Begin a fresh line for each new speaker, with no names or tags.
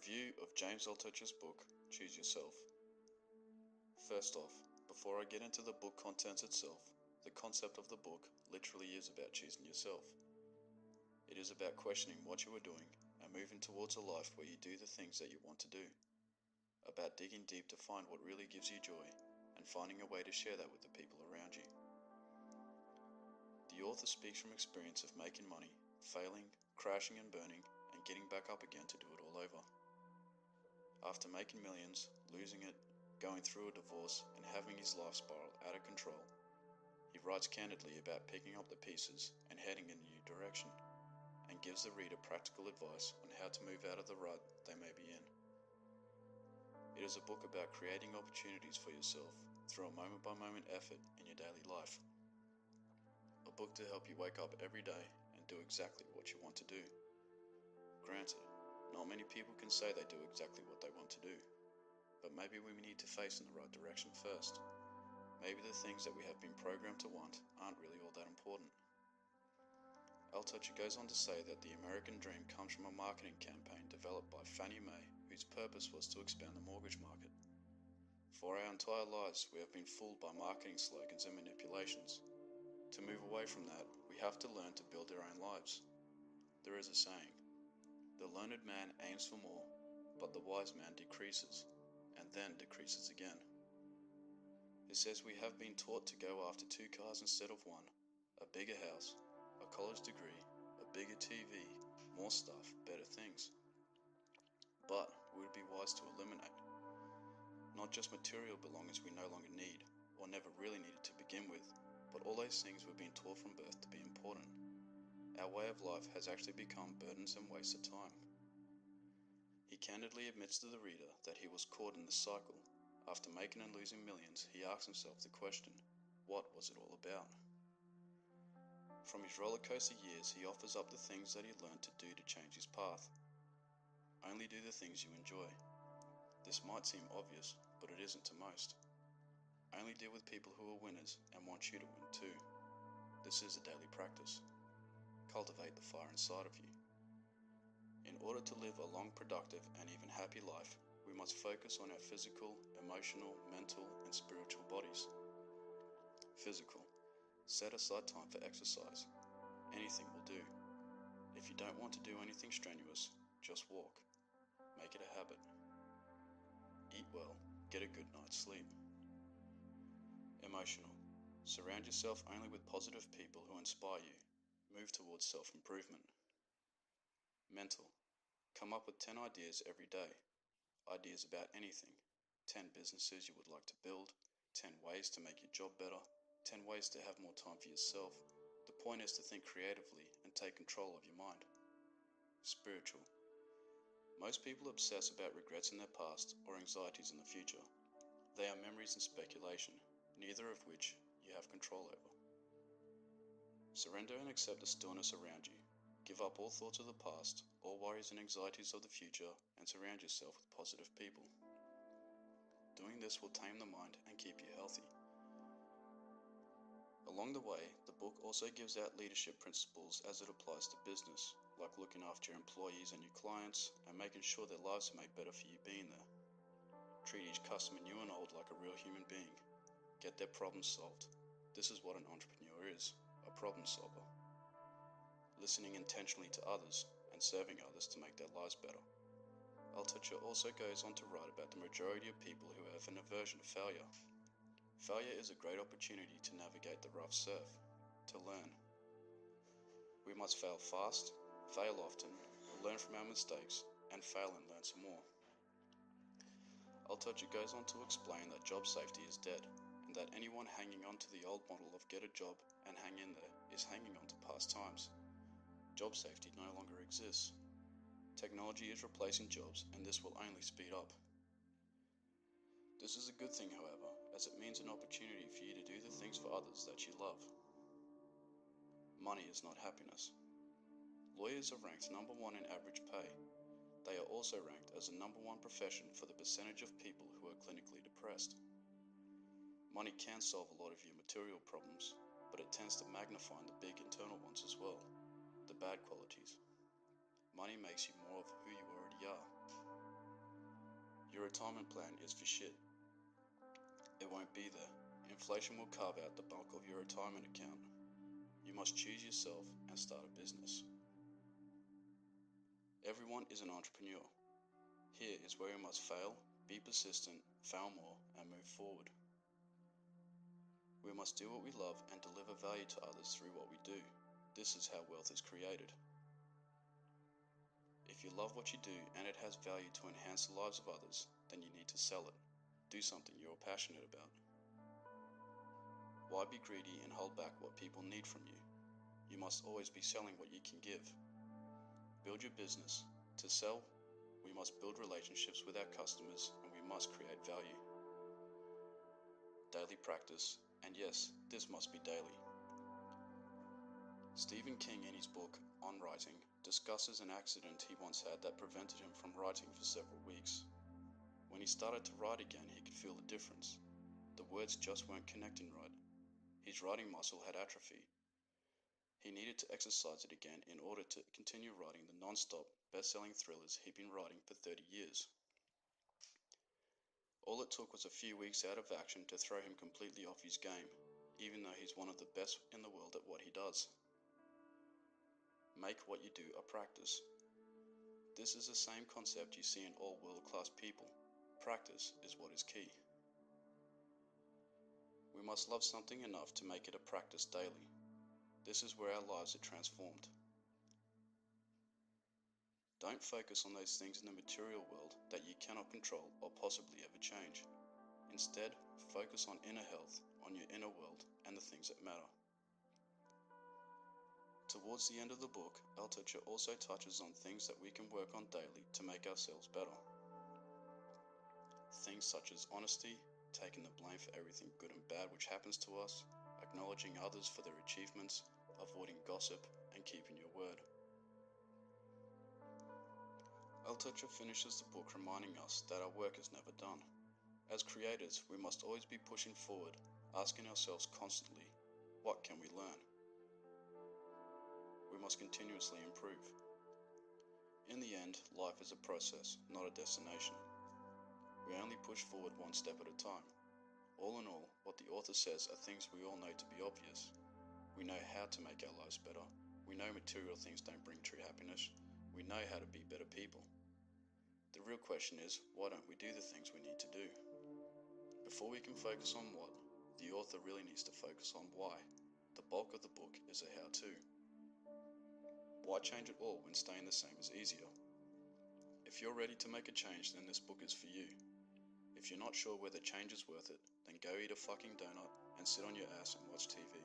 Review of James Altucher's book, Choose Yourself. First off, before I get into the book contents itself, the concept of the book literally is about choosing yourself. It is about questioning what you are doing and moving towards a life where you do the things that you want to do. About digging deep to find what really gives you joy and finding a way to share that with the people around you. The author speaks from experience of making money, failing, crashing and burning, and getting back up again to do it all over. After making millions, losing it, going through a divorce, and having his life spiral out of control, he writes candidly about picking up the pieces and heading in a new direction, and gives the reader practical advice on how to move out of the rut they may be in. It is a book about creating opportunities for yourself through a moment-by-moment effort in your daily life. A book to help you wake up every day and do exactly what you want to do. Granted, not many people can say they do exactly what they want to do, but maybe we need to face in the right direction first. Maybe the things that we have been programmed to want aren't really all that important. Altucher goes on to say that the American dream comes from a marketing campaign developed by Fannie Mae, whose purpose was to expand the mortgage market. For our entire lives, we have been fooled by marketing slogans and manipulations. To move away from that, we have to learn to build our own lives. There is a saying, "The learned man aims for more, but the wise man decreases, and then decreases again." It says we have been taught to go after 2 cars instead of one, a bigger house, a college degree, a bigger TV, more stuff, better things. But would it be wise to eliminate not just material belongings we no longer need, or never really needed to begin with, but all those things we've been taught from birth to be important? Our way of life has actually become burdens and wasted time. He candidly admits to the reader that he was caught in this cycle. After making and losing millions, he asks himself the question, what was it all about? From his roller coaster years, he offers up the things that he learned to do to change his path. Only do the things you enjoy. This might seem obvious, but it isn't to most. Only deal with people who are winners and want you to win too. This is a daily practice. Cultivate the fire inside of you. In order to live a long, productive, and even happy life, we must focus on our physical, emotional, mental, and spiritual bodies. Physical. Set aside time for exercise. Anything will do. If you don't want to do anything strenuous, just walk. Make it a habit. Eat well. Get a good night's sleep. Emotional. Surround yourself only with positive people who inspire you. Move towards self-improvement. Mental. Come up with 10 ideas every day. Ideas about anything. 10 businesses you would like to build. 10 ways to make your job better. 10 ways to have more time for yourself. The point is to think creatively and take control of your mind. Spiritual. Most people obsess about regrets in their past or anxieties in the future. They are memories and speculation, neither of which you have control over. Surrender and accept the stillness around you. Give up all thoughts of the past, all worries and anxieties of the future, and surround yourself with positive people. Doing this will tame the mind and keep you healthy. Along the way, the book also gives out leadership principles as it applies to business, like looking after your employees and your clients, and making sure their lives are made better for you being there. Treat each customer, new and old, like a real human being. Get their problems solved. This is what an entrepreneur is, a problem solver. Listening intentionally to others and serving others to make their lives better. Altucher also goes on to write about the majority of people who have an aversion to failure. Failure is a great opportunity to navigate the rough surf, to learn. We must fail fast, fail often, learn from our mistakes, and fail and learn some more. Altucher goes on to explain that job safety is dead, and that anyone hanging on to the old model of get a job and hang in there is hanging on to past times. Job safety no longer exists. Technology is replacing jobs, and this will only speed up. This is a good thing, however, as it means an opportunity for you to do the things for others that you love. Money is not happiness. Lawyers are ranked number 1 in average pay. They are also ranked as the number 1 profession for the percentage of people who are clinically depressed. Money can solve a lot of your material problems, but it tends to magnify the big internal ones as well, the bad qualities. Money makes you more of who you already are. Your retirement plan is for shit. It won't be there. Inflation will carve out the bulk of your retirement account. You must choose yourself and start a business. Everyone is an entrepreneur. Here is where you must fail, be persistent, fail more, and move forward. We must do what we love and deliver value to others through what we do. This is how wealth is created. If you love what you do and it has value to enhance the lives of others, then you need to sell it. Do something you're passionate about. Why be greedy and hold back what people need from you? You must always be selling what you can give. Build your business. To sell, we must build relationships with our customers and we must create value. Daily practice, and yes, this must be daily. Stephen King, in his book On Writing, discusses an accident he once had that prevented him from writing for several weeks. When he started to write again, he could feel the difference. The words just weren't connecting right. His writing muscle had atrophied. He needed to exercise it again in order to continue writing the non-stop, best-selling thrillers he'd been writing for 30 years. All it took was a few weeks out of action to throw him completely off his game, even though he's one of the best in the world at what he does. Make what you do a practice. This is the same concept you see in all world-class people. Practice is what is key. We must love something enough to make it a practice daily. This is where our lives are transformed. Don't focus on those things in the material world that you cannot control or possibly ever change. Instead, focus on inner health, on your inner world, and the things that matter. Towards the end of the book, Altucher also touches on things that we can work on daily to make ourselves better. Things such as honesty, taking the blame for everything good and bad which happens to us, acknowledging others for their achievements, avoiding gossip, and keeping your word. Altucher finishes the book reminding us that our work is never done. As creators, we must always be pushing forward, asking ourselves constantly, what can we learn? We must continuously improve. In the end, life is a process, not a destination. We only push forward one step at a time. All in all, what the author says are things we all know to be obvious. We know how to make our lives better. We know material things don't bring true happiness. We know how to be better people. The real question is, why don't we do the things we need to do? Before we can focus on what, the author really needs to focus on why. The bulk of the book is a how-to. Why change it all when staying the same is easier? If you're ready to make a change, then this book is for you. If you're not sure whether change is worth it, then go eat a fucking donut and sit on your ass and watch TV.